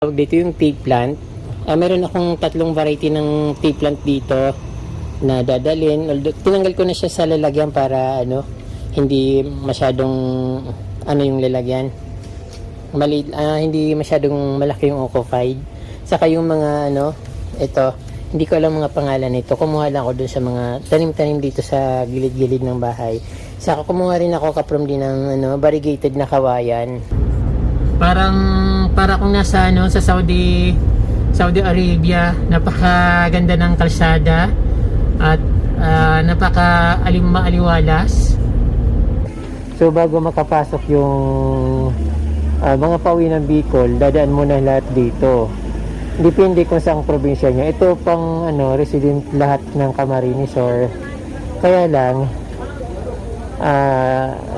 Tawag dito yung tea plant. Meron akong tatlong variety ng tea plant dito na dadalhin. Although, tinanggal ko na siya sa lalagyan para hindi masyadong yung lalagyan. Hindi masyadong malaki yung occupied. Saka yung mga ito, hindi ko alam mga pangalan nito. Kumuha lang ako dun sa mga tanim-tanim dito sa gilid-gilid ng bahay. Saka kumuha rin ako kaprom din ng variegated na kawayan. Para kung nasa sa Saudi Arabia. Napakaganda ng kalsada at napaka-aliwalas. So bago makapasok yung mga pauwi ng Bicol, dadaan muna lahat dito. Depende kung saang probinsya nyo. Ito pang resident lahat ng Camarines or kaya lang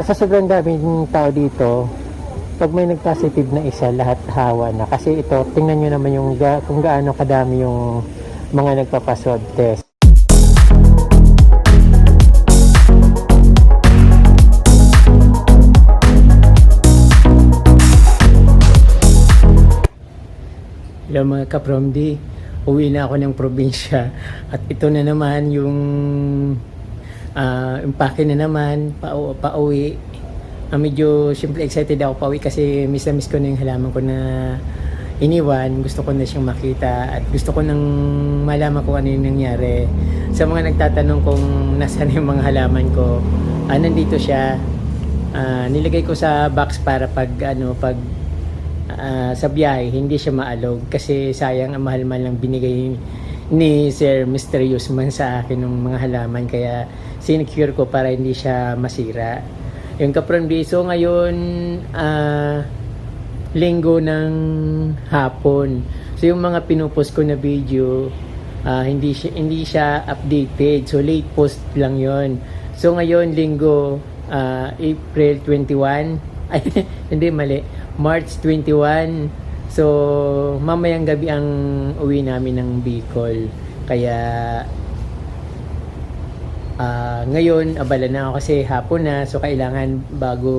sa sobrang daming tao dito, pag may nag-positive na isa, lahat hawa na. Kasi ito, tingnan nyo naman kung gaano kadami yung mga nagpapaswab test. Hello mga kapromdi, uwi na ako ng probinsya. At ito na naman yung impake na naman, pauwi. Medyo siyempre excited ako pauwi kasi miss na miss ko na yung halaman ko na iniwan. Gusto ko na siyang makita at gusto ko nang malaman kung ano yung nangyari. Sa mga nagtatanong kung nasaan yung mga halaman ko, nandito siya. Nilagay ko sa box para pag sa biyahe hindi siya maalog kasi sayang ang mahal-mahal lang binigay ni Sir Mysterious Man sa akin ng mga halaman, kaya sinecure ko para hindi siya masira. Yung kapromdi, so ngayon linggo ng hapon. So yung mga pinupost ko na video, hindi siya updated. So late post lang yon. So ngayon linggo, April 21. Ay, hindi mali. March 21. So mamayang gabi ang uwi namin ng Bicol. Kaya ngayon abala na ako kasi hapon na, so kailangan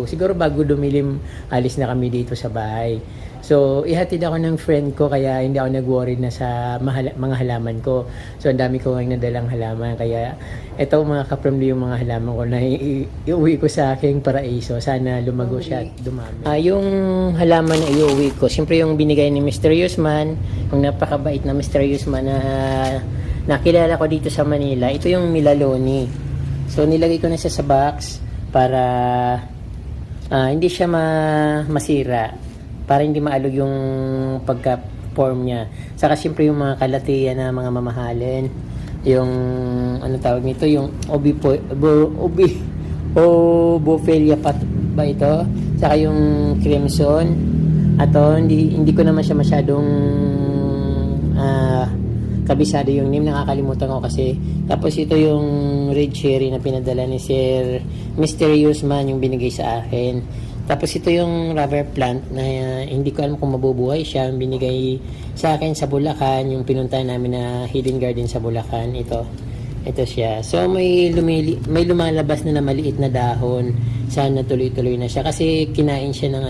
siguro bago dumilim alis na kami dito sa bahay. So ihatid ako ng friend ko kaya hindi ako nag-worry na sa mga halaman ko. So ang dami ko ngayon nadalang halaman, kaya ito mga kapromdi yung mga halaman ko na iuwi ko sa aking paraiso. Sana lumago siya at dumami. Yung halaman na iuwi ko, siyempre yung binigay ni Mysterious Man, yung napakabait na Mysterious Man na nakilala ko dito sa Manila. Ito yung Milaloni. So nilagay ko na siya sa box para hindi siya masira, para hindi maalog yung pagka-form niya. Saka siyempre yung mga kalatiya na mga mamahalin, yung tawag nito, yung Bophelia ba ito, saka yung Crimson. Hindi ko naman siya masyadong kabisado yung name, nakakalimutan ko kasi. Tapos ito yung red cherry na pinadala ni Sir Mysterious Man, yung binigay sa akin. Tapos ito yung rubber plant na hindi ko alam kung mabubuhay siya, yung binigay sa akin sa Bulacan, yung pinuntahan namin na hidden garden sa Bulacan. Ito siya. So may lumalabas na maliit na dahon. Sana tuloy-tuloy na siya kasi kinain siya ng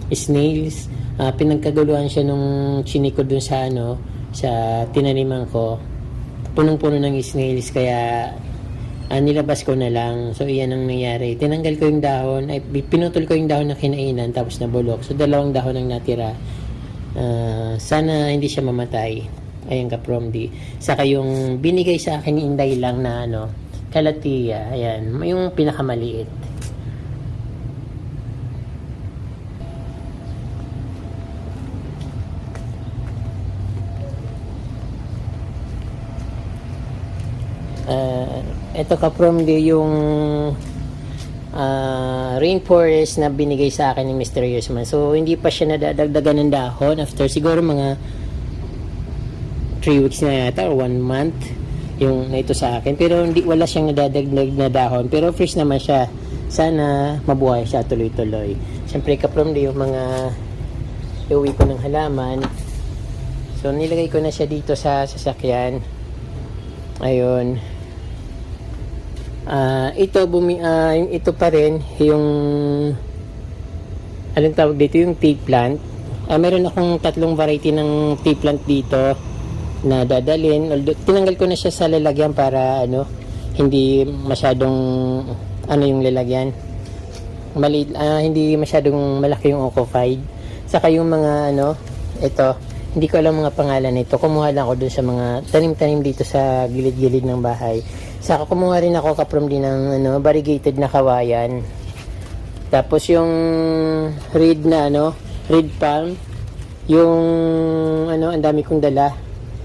snails. Pinagkaguluhan siya nung chinikod dun sa sa tinaniman ko, punong-puno ng snails, kaya nilabas ko na lang. So iyan ang nangyari, tinanggal ko yung dahon, pinutol ko yung dahon na kinainan tapos nabulok. So 2 dahon ang natira. Sana hindi siya mamatay. Ayan kapromdi. Saka yung binigay sa akin ni Inday lang na kalatiya, ayan, yung pinakamaliit. Ito kapromdi yung rainforest na binigay sa akin ni Mysterious Man. So hindi pa siya nadadagdagan ng dahon. After siguro mga 3 weeks na yata or 1 month yung ito sa akin, pero wala siyang nadadagdag na dahon, pero fresh naman siya. Sana mabuhay siya tuloy-tuloy. Siyempre kapromdi yung mga iuwi ko ng halaman, so nilagay ko na siya dito sa sasakyan. Ayun. Ito pa rin yung anong tawag dito, yung tea plant. Meron akong tatlong variety ng tea plant dito na dadalhin. Although, tinanggal ko na siya sa lalagyan para hindi masyadong yung lalagyan. Maliit, hindi masyadong malaki yung occupied. Saka yung mga ito, hindi ko alam mga pangalan nito. Kumuha lang ako dun sa mga tanim-tanim dito sa gilid-gilid ng bahay. Saka kumuha rin ako kaprom din ng variegated na kawayan. Tapos yung reed na reed palm, yung ang dami kong dala.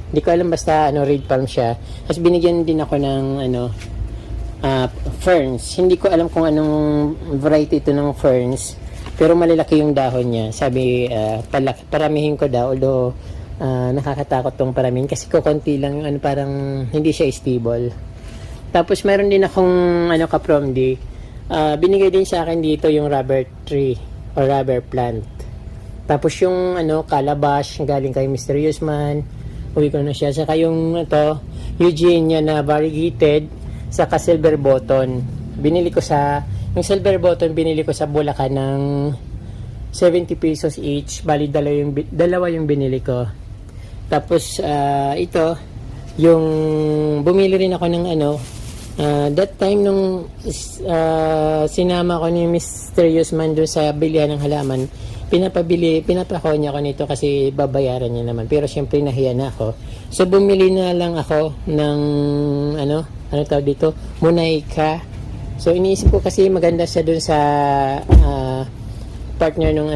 Hindi ko alam, basta reed palm siya. Tapos binigyan din ako ng ferns. Hindi ko alam kung anong variety ito ng ferns, pero malalaki yung dahon niya. Sabi paramihin ko daw, although nakakatakot tong paramihin kasi konti lang yung parang hindi siya stable. Tapos meron din akong kapromdi. Binigay din sa akin dito yung rubber tree or rubber plant. Tapos yung calabash galing kay Mysterious Man, uwi ko na siya. Saka yung Eugenia na variegated, saka silver button. Yung silver button binili ko sa Bulacan ng 70 pesos each. Bali dalawa yung binili ko. Tapos ito yung bumili rin ako ng that time nung sinama ko ni Mysterious Man doon sa bilihan ng halaman, pinapako niya ako nito kasi babayaran niya naman. Pero syempre nahiya na ako. So bumili na lang ako ng tawag dito, Munaika. So iniisip ko kasi maganda siya doon sa partner nung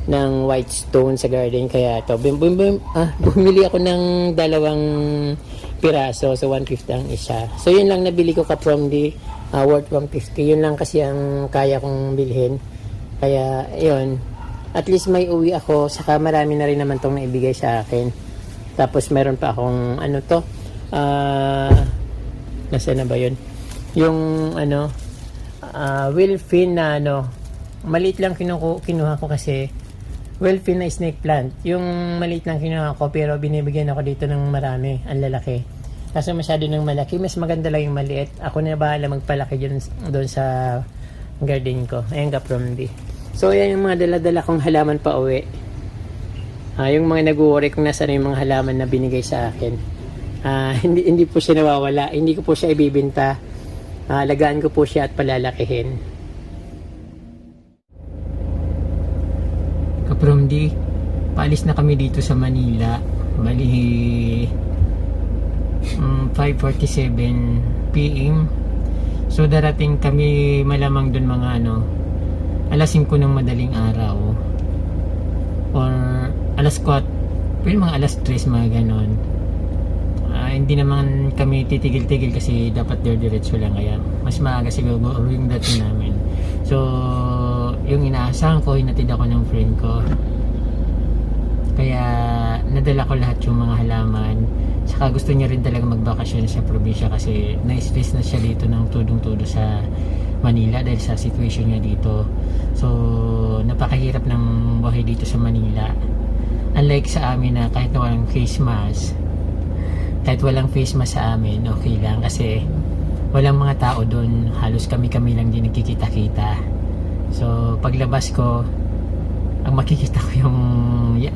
ng white stone sa garden. Kaya ito, bumili ako ng 2 piraso. So 150 ang isa. So yun lang nabili ko from the worth 150. Yun lang kasi ang kaya kong bilhin. Kaya yun, at least may uwi ako. Saka marami na rin naman tong naibigay sa akin. Tapos meron pa akong nasaan na ba yun? Yung Wilfin na maliit lang kinuha ko kasi Wilfin na snake plant. Yung maliit lang kinuha ko pero binibigyan ako dito ng marami, ang lalaki. Kasi masyado ng malaki, mas maganda lang yung maliit. Ako na bahala magpalaki doon sa garden ko. Ayan ka from D. So ayan yung mga dala-dala kong halaman pa uwi. Yung mga nag-worry kung nasaan yung mga halaman na binigay sa akin. Hindi po siya nawawala. Hindi ko po siya ibibenta. Alagaan ko po siya at palalakihin. Kaprom D, paalis na kami dito sa Manila. Bali 5:47 PM. So darating kami malamang dun mga alas 5 ng madaling araw or alas 4, pero mga alas 3, mga ganon. Hindi naman kami titigil-tigil kasi dapat diretso lang, kaya mas maaga siguro yung dating namin. So yung inaasahan ko, hinatid ako ng friend ko, kaya nadala ko lahat yung mga halaman. Saka gusto niya rin talaga magbakasyon sa probinsya kasi na-stress na siya dito ng tudong-tudo sa Manila dahil sa situation niya dito. So napakahirap ng buhay dito sa Manila. Unlike sa amin na kahit walang face mask, sa amin, okay lang kasi walang mga tao doon. Halos kami lang din nagkikita-kita. So paglabas ko, ang makikita ko yung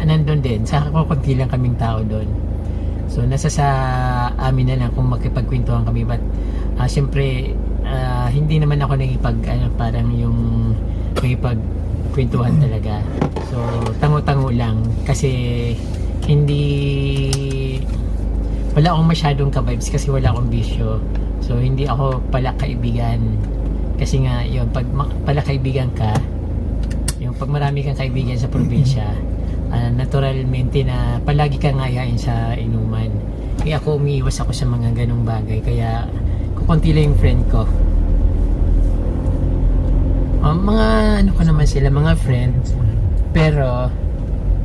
nandun din. Saka konti lang kaming tao doon. So nasa sa amin na lang kung magkipagkwentuhan kami. But syempre hindi naman ako parang yung magkipagkwentuhan talaga. So tango-tango lang kasi wala akong masyadong ka-vibes kasi wala akong bisyo. So hindi ako pala kaibigan. Kasi nga yun, pag pala kaibigan ka, yung pag marami kang kaibigan sa probinsya, naturalmente na palagi kang ngayain sa inuman. Kaya ako umiiwas ako sa mga ganong bagay. Kaya kukunti lang yung friend ko. Mga ko naman sila, mga friends. Pero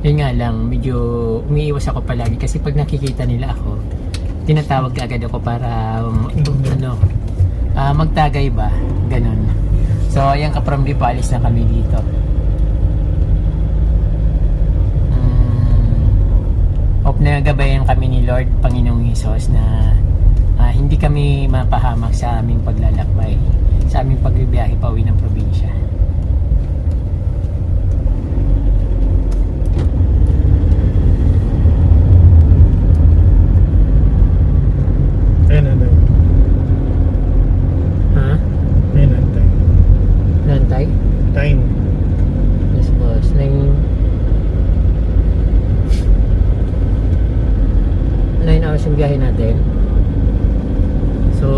yun nga lang, medyo umiiwas ako palagi kasi pag nakikita nila ako, tinatawag agad ako para magtagay ba, ganun. So ayan ka-from di, paalis na kami dito. Hope na gabayan kami ni Lord Panginoong Hesus na hindi kami mapahamak sa aming paglalakbay, sa aming pagbibiyahe pauwi ng probinsya. hours yung biyahe natin. So,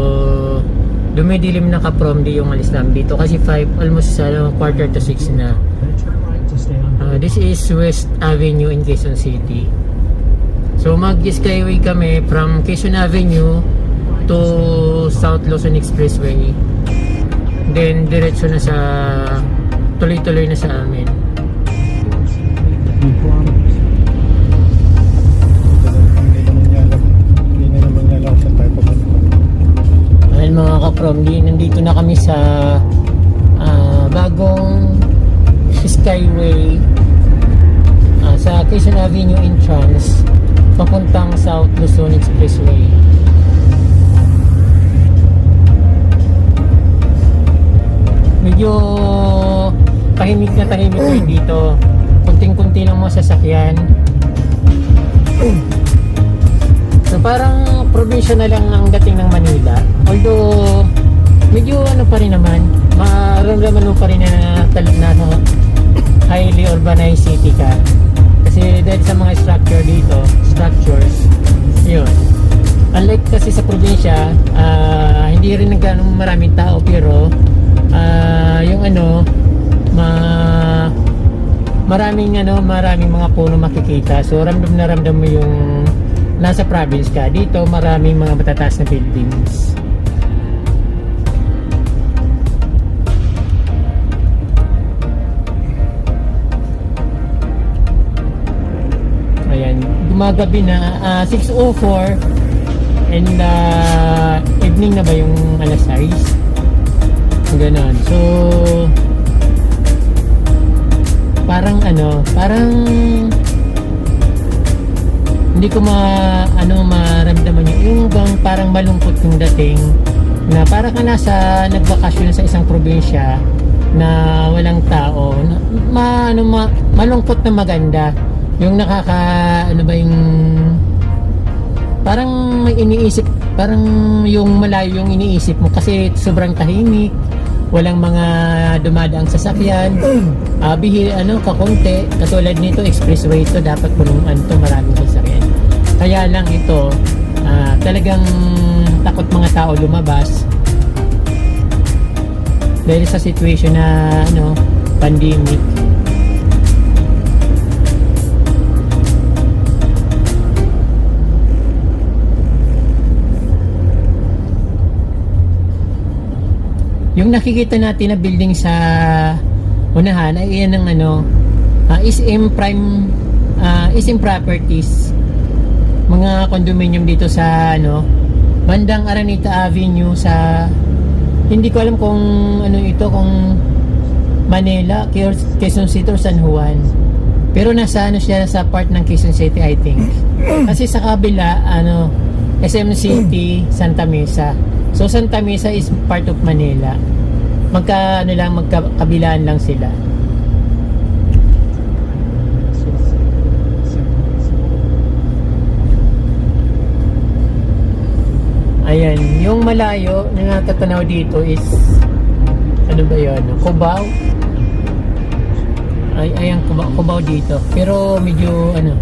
dumidilim na ka-prom di yung alis namin dito kasi 5, almost quarter to 6 na. This is West Avenue in Quezon City. So, mag-skyway kami from Quezon Avenue to South Luzon Expressway. Then, diretso na sa tuloy-tuloy na sa amin. Ayan mga ka-prom, nandito na kami sa bagong Skyway sa Quezon Avenue entrance papuntang South Luzon Expressway. Medyo tahimik na tahimik rin dito. Kunting-kunti lang mga sasakyan. So parang probinsya na lang ang dating ng Manila. Although medyo ano pa rin naman, maramdaman mo pa rin na highly urbanized city ka. Kasi dahil sa mga structures, yun. Unlike kasi sa probinsya, hindi rin nagganong maraming tao pero yung maraming mga puno makikita. So ramdam na ramdam mo yung nasa province ka. Dito maraming mga matataas na buildings. Ayan, gumagabi na 6:04 and evening na ba yung alas 6? Ganon. So parang hindi ko maramdaman yung bang parang malungkot yung dating na parang ka nasa nagbakasyon sa isang probinsya na walang tao malungkot na maganda yung yung parang may iniisip, parang yung malayo yung iniisip mo kasi sobrang tahimik, walang mga dumadaang sasakyan, kakunti. Katulad nito, expressway ito, dapat punuan to, maraming sasakyan. Kaya lang ito, talagang takot mga tao lumabas dahil sa situation na pandemic. Yung nakikita natin na building sa unahan ay yan ng SM Properties. Mga condominium dito sa bandang Araneta Avenue sa hindi ko alam kung kung Manila, Quezon City or San Juan. Pero nasa siya sa part ng Quezon City, I think. Kasi sa kabila SM City, Santa Mesa. So Santa Mesa is part of Manila. Magkabilaan lang sila. Ayan, yung malayo na natatanaw dito is ano ba yun? Cubao. Ayan, Cubao dito. Pero medyo Ayan.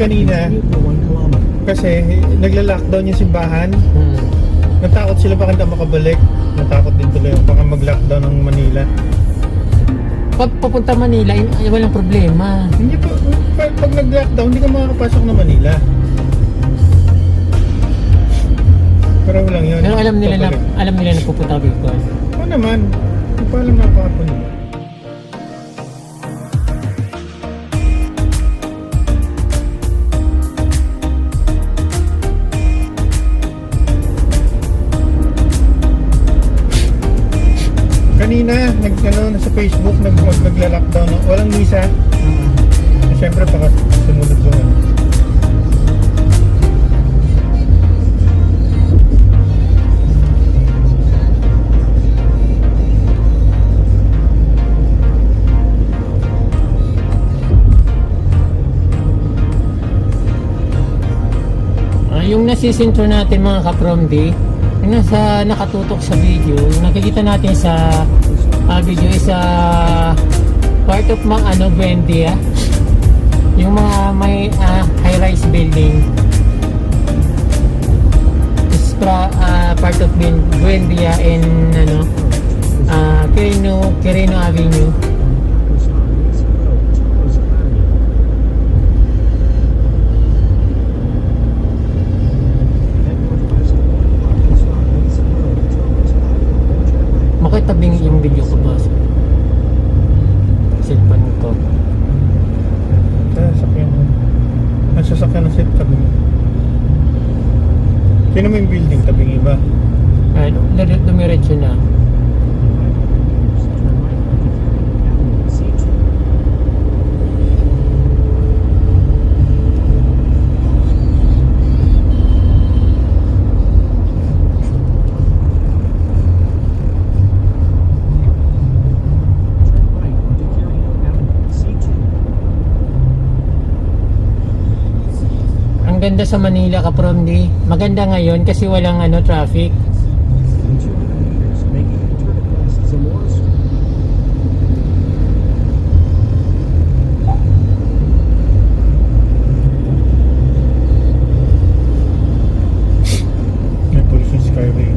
Kanina kasi nagla-lockdown yung simbahan. Natakot sila baka hindi makabalik. Natakot din tuloy baka mag-lockdown ng Manila. Pag papunta Manila, walang problema. Hindi pa, pag nag-lockdown, hindi ka makakapasok na Manila. Pero walang yun. Pero alam nila na pupunta ka Bicol. Oo naman. Hindi pa alam na papunta. Facebook, nagla-lockdown. Walang misa. Siyempre, baka sumunod yung ano. Yung nasisintro natin mga kapromdi, yung nasa nakatutok sa video, yung nakikita natin sa video is part of mga Buendia, yung mga may high-rise building is part of Buendia in Quirino Avenue. Tabing yung video ko ba? Cellphone ko. Sasakyan mo. Ang sasakyan ng tabi mo. Sino mo yung building tabing iba? Dumiretso na. Ganda sa Manila kapromdi. Maganda ngayon kasi walang traffic. May police yung Skyway.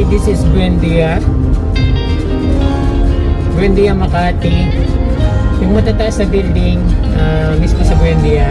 This is Buendia Makati. Yung matataas na building mismo sa Buendia.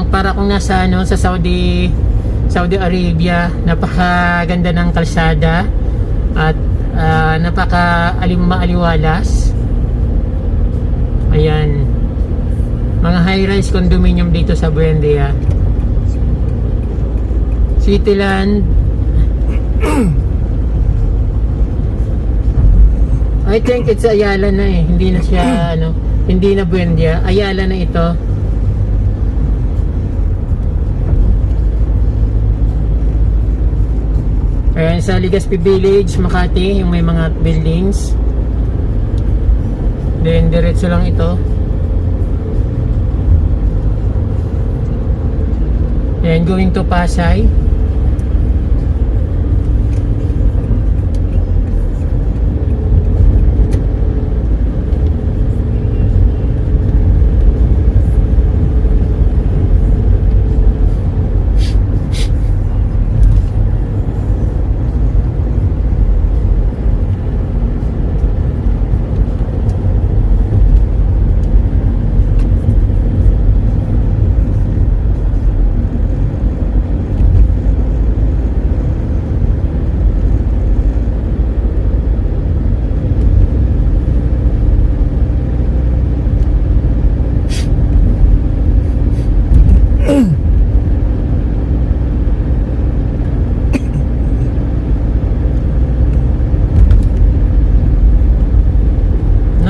Para kung nasa sa Saudi Arabia. Napakaganda ng kalsada at napaka-maaliwalas. Ayan, mga high-rise condominium dito sa Buendia. Cityland. I think it's Ayala na hindi na siya hindi na Buendia, Ayala na ito. Ayan, sa Legazpi Village, Makati, yung may mga buildings. Then, diretso lang ito. Ayan, going to Pasay.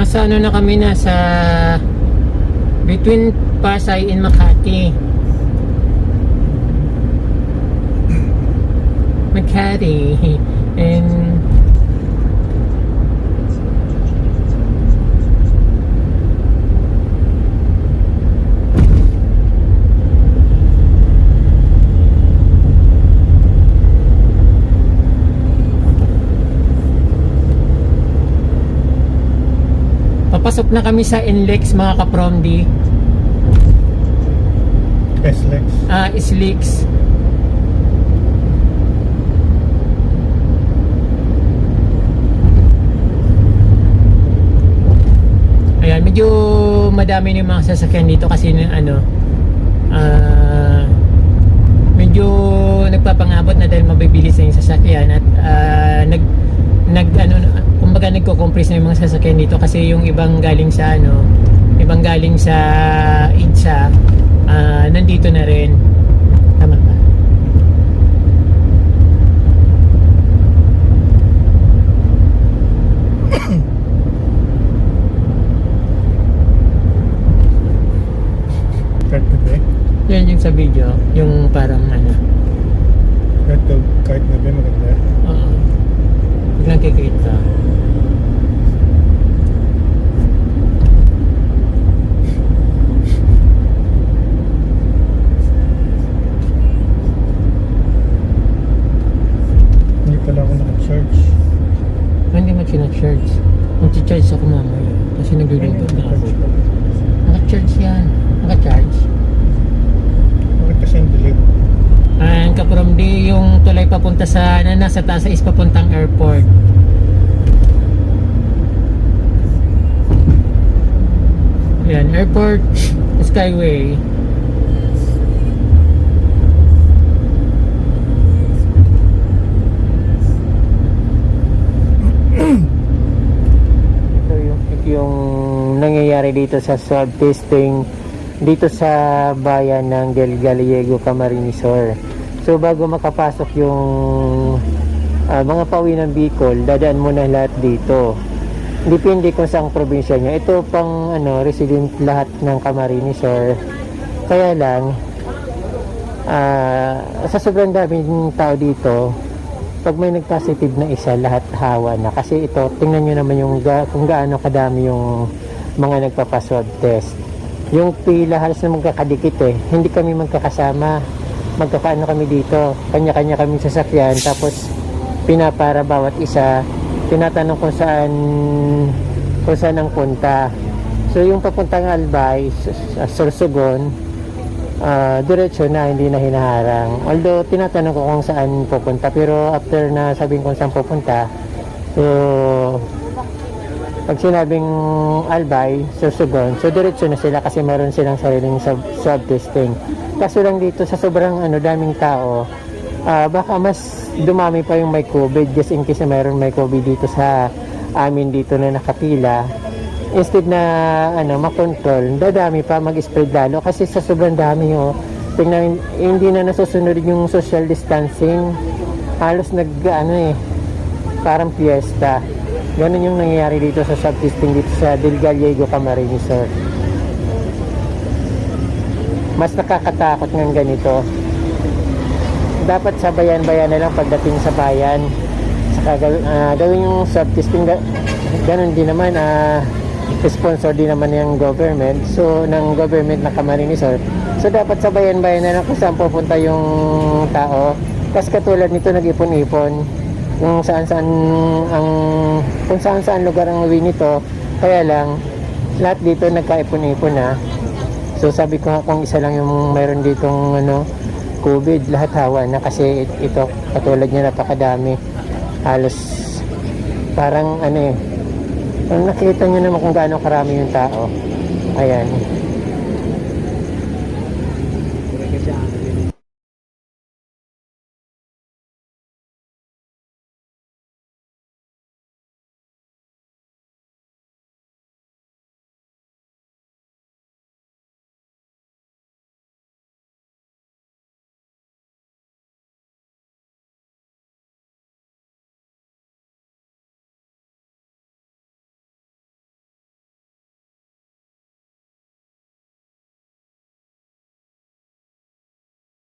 Nasa ano na kami, nasa between Pasay and Makati. Makati. And papasok na kami sa NLEX mga kapromdi. SLEX. SLEX. Ayan, medyo madami na yung mga sasakyan dito kasi ano, medyo nagpapangabot na dahil mabibilis na yung sasakyan at kumbaga nagko-compress na yung mga sasakyan dito kasi yung ibang galing sa EDSA, nandito na rin. Tama ba? Kahit gabi. Yan yung sa video, yung parang Kahit gabi maganda. oo, biglang kikita. Hindi pala ako naka-charge. Hindi mo sinag-charge. Mag-charge ako mamaya kasi nagluluto na ako. Naka-charge yan. Naka-charge. Bakit kasi yung delay? And kapromdi yung tulay papunta sa nasa taas is papuntang airport. Yan, airport skyway. So yung nangyayari dito sa swab testing dito sa bayan ng Del Gallego, Camarines Sur. So bago makapasok yung mga pauwi ng Bicol, dadaan muna lahat dito. Depende kung saang probinsya nyo. Ito pang resident lahat ng Camarines Sur. Kaya lang sa sobrang daming tao dito, pag may nag-positive na isa, lahat hawa na. Kasi ito, tingnan nyo naman kung gaano kadami yung mga nagpapaswab test. Yung pila halos na magkakadikit hindi kami magkakasama, magkakaano kami dito, kanya-kanya kami sasakyan, tapos pinapara bawat isa, tinatanong kung saan ang punta. So yung papuntang Albay, Sorsogon, diretso na, hindi na hinaharang. Although tinatanong ko kung saan pupunta, pero after na sabihin kung saan pupunta, so pag sinabing Albay, Sorsogon, so diretso na sila kasi meron silang sariling swab testing. Kaso lang dito sa sobrang daming tao, baka mas dumami pa yung may COVID just in case na meron may COVID dito sa amin dito na nakapila. Instead na makontrol, dadami pa, mag-spread lalo kasi sa sobrang dami tingnan, hindi na nasusunod yung social distancing. Halos parang fiesta. Ganun yung nangyayari dito sa swab testing dito sa Del Gallego, Camarines Sur. Mas nakakatakot ng ganito. Dapat sa bayan-bayan na lang pagdating sa bayan. Saka gawin yung swab testing. Ganun din naman, sponsor din naman yung government. So, ng government na Camarines Sur. So, dapat sa bayan-bayan na lang kung saan pupunta yung tao. Kasi katulad nito, nag-ipon-ipon. Kung saan lugar ang uwi nito, kaya lang lahat dito nagkaipon-ipon na. So sabi ko nga, kung isa lang yung mayroon ditong COVID, lahat hawa na kasi ito katulad niya napakadami, halos parang nakita niyo naman kung gaano karami yung tao. Ayan.